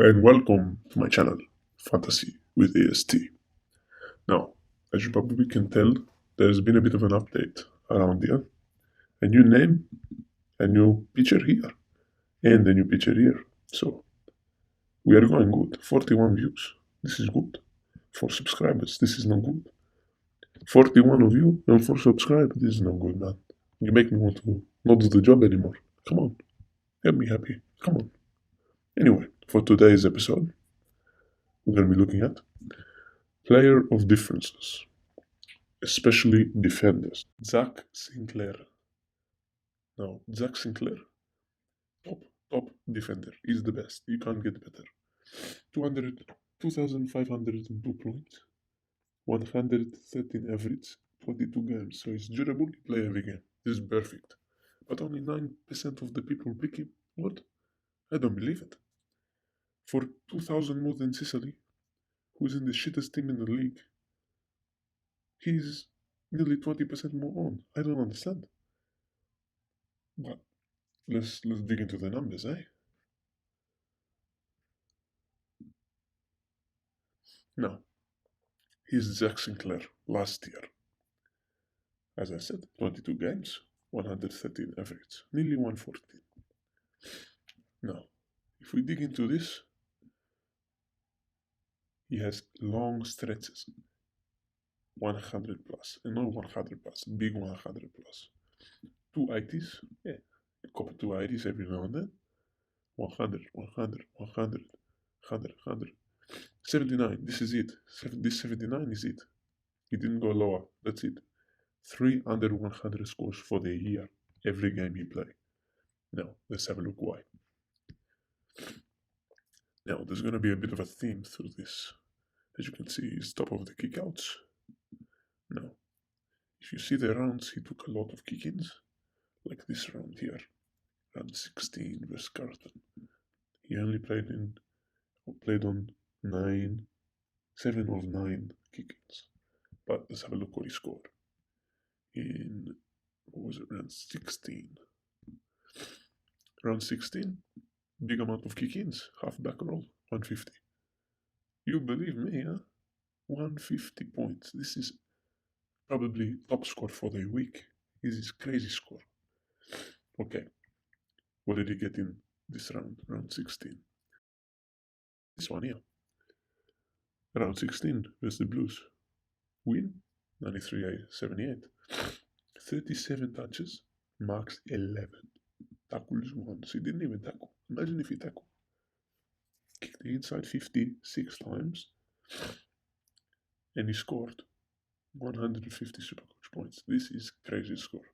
and welcome to my channel, Fantasy with AST. Now, as you probably can tell, there's been a bit of an update around here. A new name, a new picture here, and a new picture here. So, we are going good. 41 views. This is good. 4 subscribers. This is not good. 41 of you and 4 subscribers. This is not good, man. You make me want to not do the job anymore. Come on. Get me happy. Come on. Anyway, for today's episode, we're going to be looking at player of differences, especially defenders. Zach Sinclair. Now, Zach Sinclair, top defender. He's the best. You can't get better. 2,502 points, 113 average, 22 games. So he's durable. He play every game. This is perfect. But only 9% of the people pick him. What? I don't believe it. For 2,000 more than Sicily, who's in the shittest team in the league, he's nearly 20% more on. I don't understand. But let's dig into the numbers, eh? Now, here's Zach Sinclair last year. As I said, 22 games, 113 average, nearly 114. Now, if we dig into this, he has long stretches, 100 plus, and not 100 plus, big 100 plus. 2 ITs, yeah, a couple 2 ITs every now and then. 100, 100, 100, 100, 100. 79, this is it. This 79 is it. He didn't go lower, that's it. 3 under 100 scores for the year, every game he played. Now, let's have a look why. Now, there's going to be a bit of a theme through this. As you can see, he's top of the kickouts. Now, if you see the rounds, he took a lot of kick-ins, like this round here. Round 16 versus Carlton. He only played on 7 of 9 kick-ins. But let's have a look what he scored. In, what was it, round 16? Round 16, big amount of kick-ins, half-back roll, 150. You believe me, huh? 150 points. This is probably top score for the week. This is crazy score. Okay, what did he get in this round? Round 16. This one here. Round 16 versus the Blues. Win, 93-78. 37 touches, marks 11. Tackles 1. So he didn't even tackle. Imagine if he tackled. Kicked the inside 56 times. And he scored 150 SuperCoach points. This is crazy score.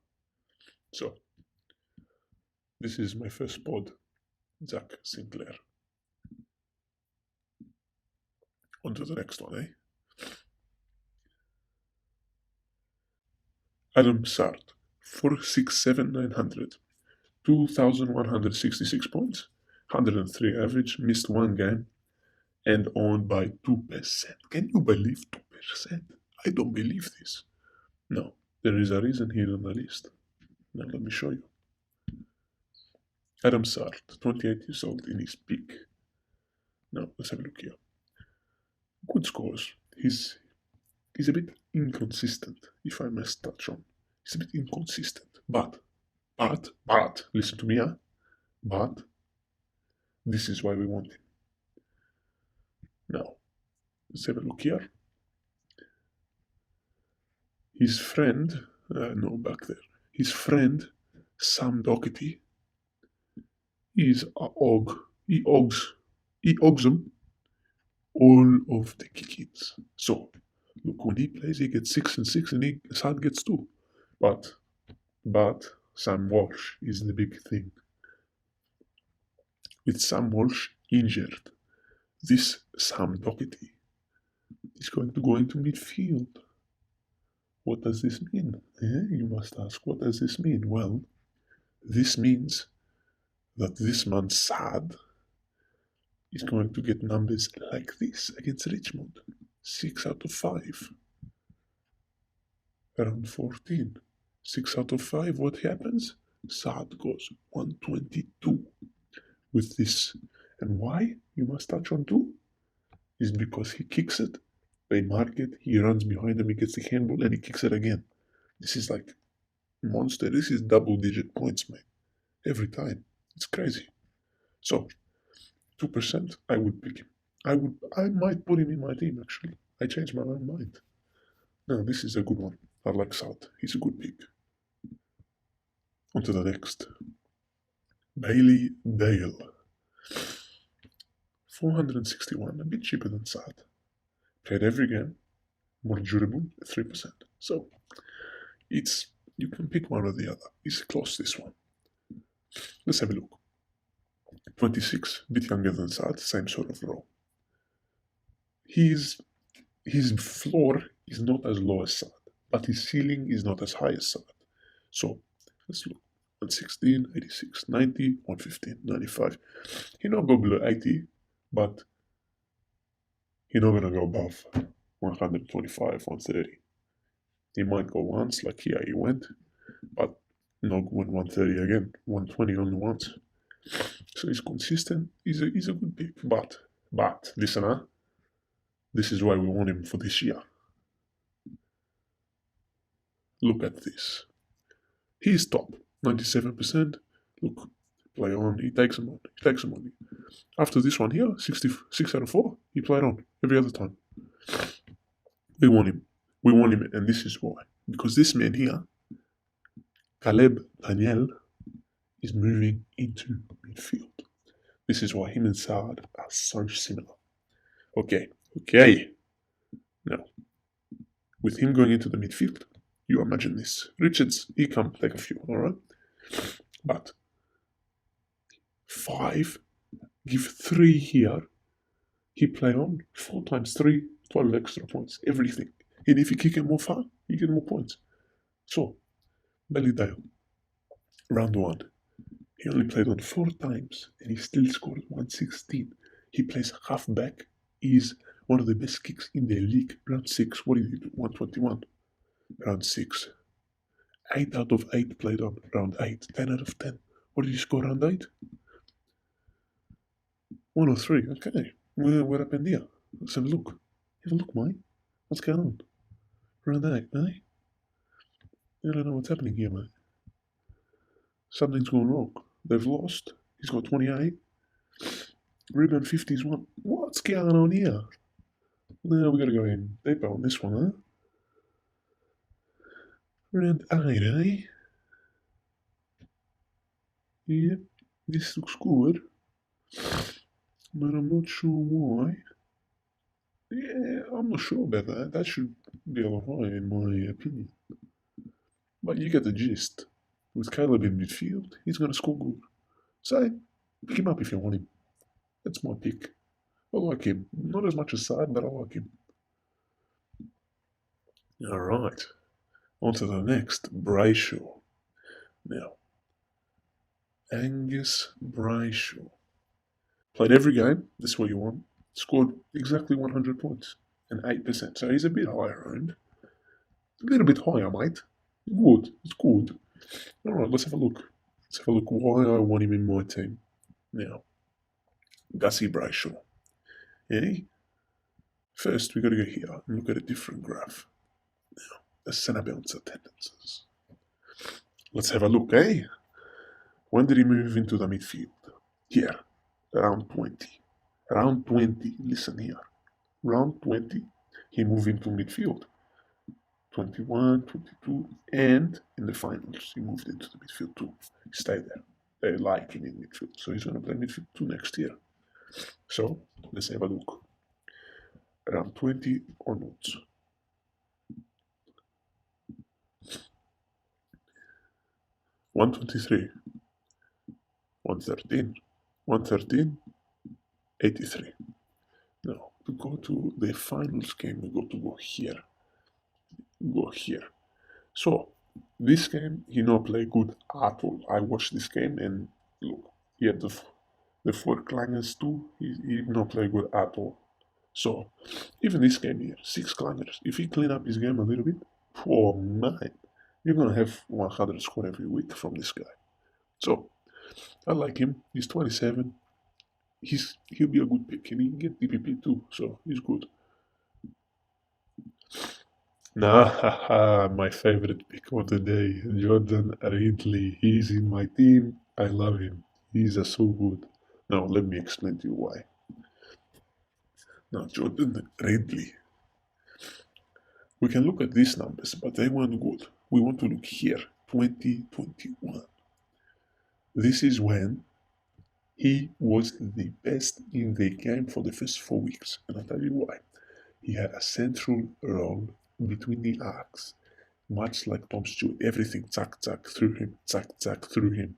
So, this is my first pod, Zach Sinclair. On to the next one, eh? Adam Sard, 467 900, 2,166 points, 103 average, missed 1 game, and owned by 2%. Can you believe 2%? I don't believe this. No, there is a reason here on the list. Now let me show you. Adam Sard, 28 years old in his peak. Now let's have a look here. Good scores. He's a bit inconsistent, if I must touch on. He's a bit inconsistent. But, listen to me, huh? But, this is why we want him. Now, let's have a look here. His friend, back there. His friend, Sam Doherty, is a og. He ogs him all of the kick-ins. So, look, when he plays, he gets 6 and 6, and Sam gets 2. But Sam Walsh is the big thing. With Sam Walsh injured, this Sam Doherty is going to go into midfield. What does this mean? You must ask, what does this mean? Well, this means that this man Sad is going to get numbers like this against Richmond. 6 out of 5. Around 14. 6 out of 5, what happens? Sad goes 122 with this And why you must touch on too is because he kicks it, they mark it, he runs behind him, he gets the handball, and he kicks it again. This is like monster. This is double-digit points, man. Every time. It's crazy. So 2%, I would pick him. I might put him in my team actually. I changed my own mind. No, this is a good one. I like South. He's a good pick. On to the next. Bailey Dale. 461, a bit cheaper than Saad. Played every game, more durable, 3%. So it's you can pick one or the other. It's close, this one. Let's have a look. 26, a bit younger than Saad, same sort of role. His floor is not as low as Saad, but his ceiling is not as high as Saad. So let's look. 116, 86, 90, 115, 95. He not go below 80, but he not gonna go above 125, 130. He might go once, like here he went, but not going 130 again, 120 only once. So he's consistent. He's a good pick, but listen, huh? This is why we want him for this year. Look at this. He's top, 97%. Look, play on. He takes him on. After this one here, 66 out of 4. He played on every other time. We want him, and this is why. Because this man here, Caleb Daniel, is moving into midfield. This is why him and Saad are so similar. Okay. Now, with him going into the midfield, you imagine this. Richards, he can take a few, alright? But 5, give 3 here. He play on 4 times 3, 12 extra points, everything. And if you kick him more far, you get more points. So, Bailey Dale, round 1. He only played on 4 times and he still scored 116. He plays halfback. He's one of the best kicks in the league. Round 6, what did he do? 121. Round 6. 8 out of 8 played on round 8. 10 out of 10. What did he score round 8? 103. Okay. What happened here? Let's have a look. Have a look, mate. What's going on? Round 8, eh? I don't know what's happening here, mate. Something's gone wrong. They've lost. He's got 28. Rebound 50 is 1. What's going on here? Now we gotta go in deeper on this one, huh? Round 8, eh? Yep, this looks good. But I'm not sure why. Yeah, I'm not sure about that. That should be a lot higher in my opinion. But you get the gist. With Caleb in midfield, he's going to score good. So, pick him up if you want him. That's my pick. I like him. Not as much as Saad, but I like him. Alright. On to the next. Brayshaw. Now, Angus Brayshaw. Played every game. That's what you want. Scored exactly 100 points. And 8%. So he's a bit higher owned. A little bit higher, mate. Good. It's good. Alright, let's have a look. Let's have a look why I want him in my team. Now, Gussie Brayshaw. Yeah? First, we got to go here and look at a different graph. Now, the centre bouncer tendencies. Let's have a look, eh? When did he move into the midfield? Here, round 20. Round 20, listen here. Round 20, he moved into midfield. 21, 22, and in the finals, he moved into the midfield too. He stayed there. They like him in midfield, so he's going to play midfield too next year. So, let's have a look. Round 20 onwards. $123, 113, 113, 83. Now, to go to the finals game, we got to go here. So, this game, he not play good at all. I watched this game and look, he had the 4 clangers too. He did not play good at all. So, even this game here, 6 clangers. If he clean up his game a little bit, oh man, you're going to have 100 score every week from this guy. So, I like him. He's 27. he'll be a good pick, and he can get DPP too, so he's good. Nah, my favorite pick of the day, Jordan Ridley. He's in my team. I love him. He's so good. Now let me explain to you why. Now Jordan Ridley. We can look at these numbers, but they weren't good. We want to look here, 2021. This is when he was the best in the game for the first 4 weeks, and I'll tell you why. He had a central role between the arcs, much like Tom Stewart. Everything zack zack through him, zack zack through him.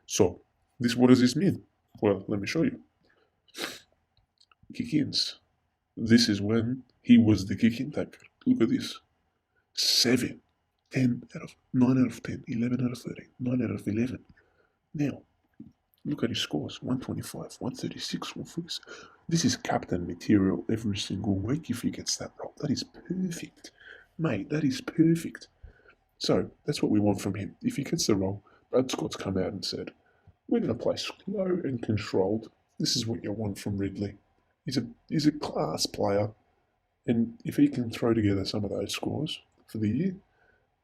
So, what does this mean? Well, let me show you. Kick-ins. This is when he was the kick-in taker. Look at this. 7, 10 out of 9 out of 10, 11 out of 13, 9 out of 11. Now, look at his scores, 125, 136, 146. This is captain material every single week if he gets that role. That is perfect. Mate, that is perfect. So, that's what we want from him. If he gets the role, Brad Scott's come out and said, we're going to play slow and controlled. This is what you want from Ridley. He's a class player. And if he can throw together some of those scores for the year,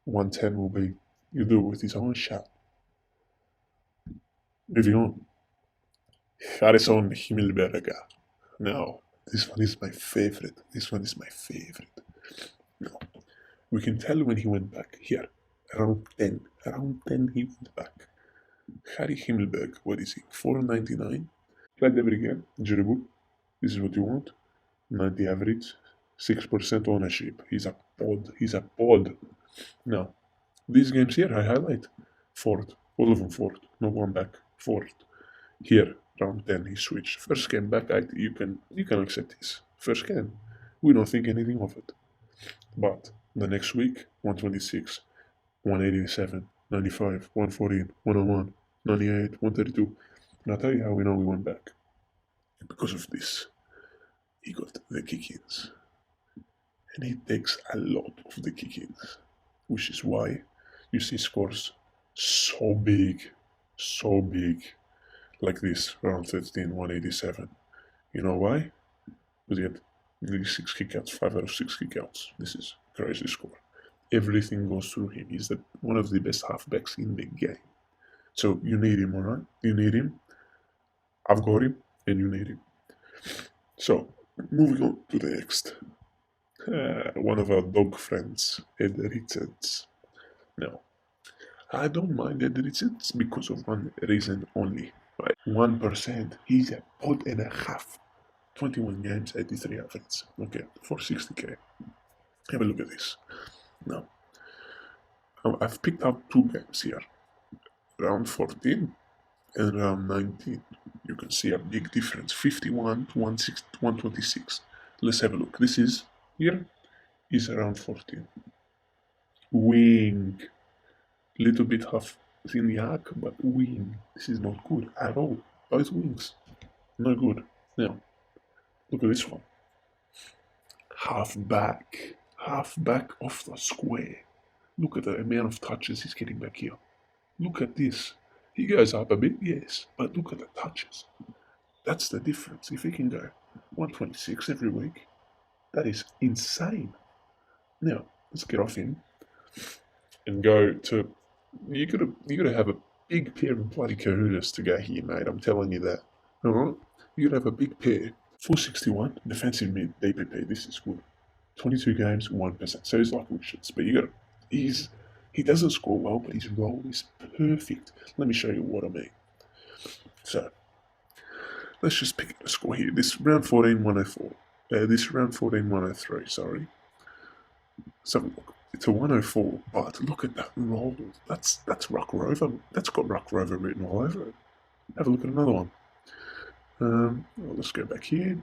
110 will be, he'll do it with his eyes shut. Moving on. Harrison Himmelberger. Now, this one is my favorite. Now, we can tell when he went back. Here, around 10. Around 10 he went back. Harry Himmelberg, what is he? 499. Played every game. Durable. This is what you want. 90 average. 6% ownership. He's a pod. Now, these games here I highlight. Fourth. All of them fourth. No one back. Fourth. Here, round 10 he switched. First game back, you can accept this. First game. We don't think anything of it. But the next week, 126, 187, 95, 114, 101, 98, 132. And I'll tell you how we know we went back. Because of this. He got the kick-ins. And he takes a lot of the kick-ins. Which is why you see scores so big. Like this, round 13, 187. You know why? Because he had nearly 6 kickouts, 5 out of 6 kickouts. This is a crazy score. Everything goes through him. He's one of the best halfbacks in the game. So you need him, alright? You need him. I've got him, and you need him. So, moving on to the next. One of our dog friends, Ed Richards. Now, I don't mind Ed Richards because of one reason only. Right? 1%. He's a pod and a half. 21 games, 83 average. Okay, 460k. Have a look at this. Now, I've picked out 2 games here. Round 14 and round 19. You can see a big difference. 51 to 126. Let's have a look. This is here is around 14. Wing. Little bit half in the arc, but wing. This is not good at all. Both wings. No good. Now, look at this one. Half back off the square. Look at the amount of touches he's getting back here. Look at this. He goes up a bit, yes, but look at the touches. That's the difference. If he can go 126 every week, that is insane. Now, let's get off him and go to... You gotta have a big pair of bloody kahunas to go here, mate. I'm telling you that. Alright? You gotta have a big pair. 461, defensive mid, DPP. This is good. 22 games, 1%. So he's like Richards, but he doesn't score well, but his role is perfect. Let me show you what I mean. So, let's just pick a score here. This round 14, 104. This round 14, 103, sorry. So look, it's a 104, but look at that roll. That's Ruck Rover. That's got Ruck Rover written all over it. Have a look at another one. Let's go back here.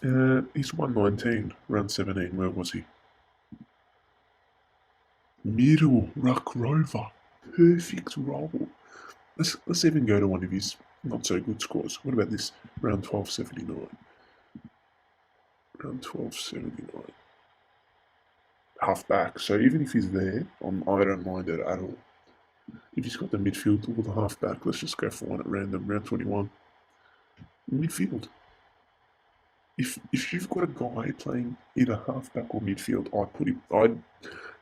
He's 119, round 17. Where was he? Middle, Ruck Rover. Perfect roll. Let's even go to one of his not so good scores. What about this? Round 1279. Round 1279. Half back. So even if he's there, I don't mind it at all. If he's got the midfield or the half back, let's just go for one at random. Round 21. midfield. If you've got a guy playing either halfback or midfield,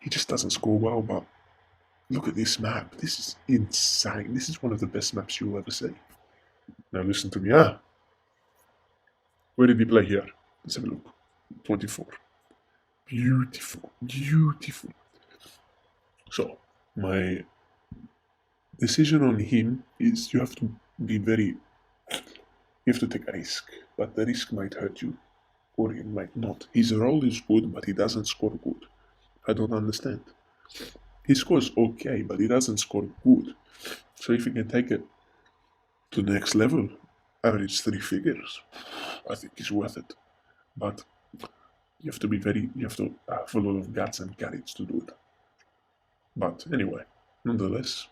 he just doesn't score well. But look at this map. This is insane. This is one of the best maps you'll ever see. Now listen to me. Where did he play here? Let's have a look. 24. Beautiful. Beautiful. So, my decision on him is you have to take a risk, but the risk might hurt you, or it might not. His role is good, but he doesn't score good. I don't understand. He scores okay, but he doesn't score good. So if you can take it to the next level, average 3 figures, I think it's worth it. But you have to have a lot of guts and courage to do it. But anyway, nonetheless,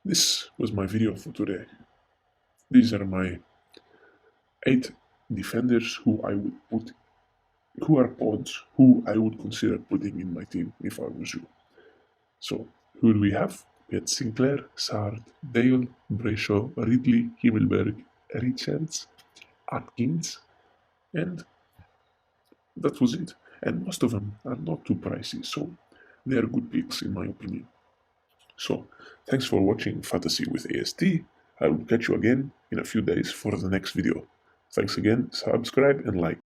this was my video for today. These are my 8 defenders who are pods who I would consider putting in my team if I was you. So, who do we have? We had Sinclair, Sard, Dale, Brayshaw, Ridley, Himmelberg, Richards, Atkins, and that was it. And most of them are not too pricey, so they are good picks in my opinion. So, thanks for watching Fantasy with AST. I will catch you again in a few days for the next video. Thanks again, subscribe and like.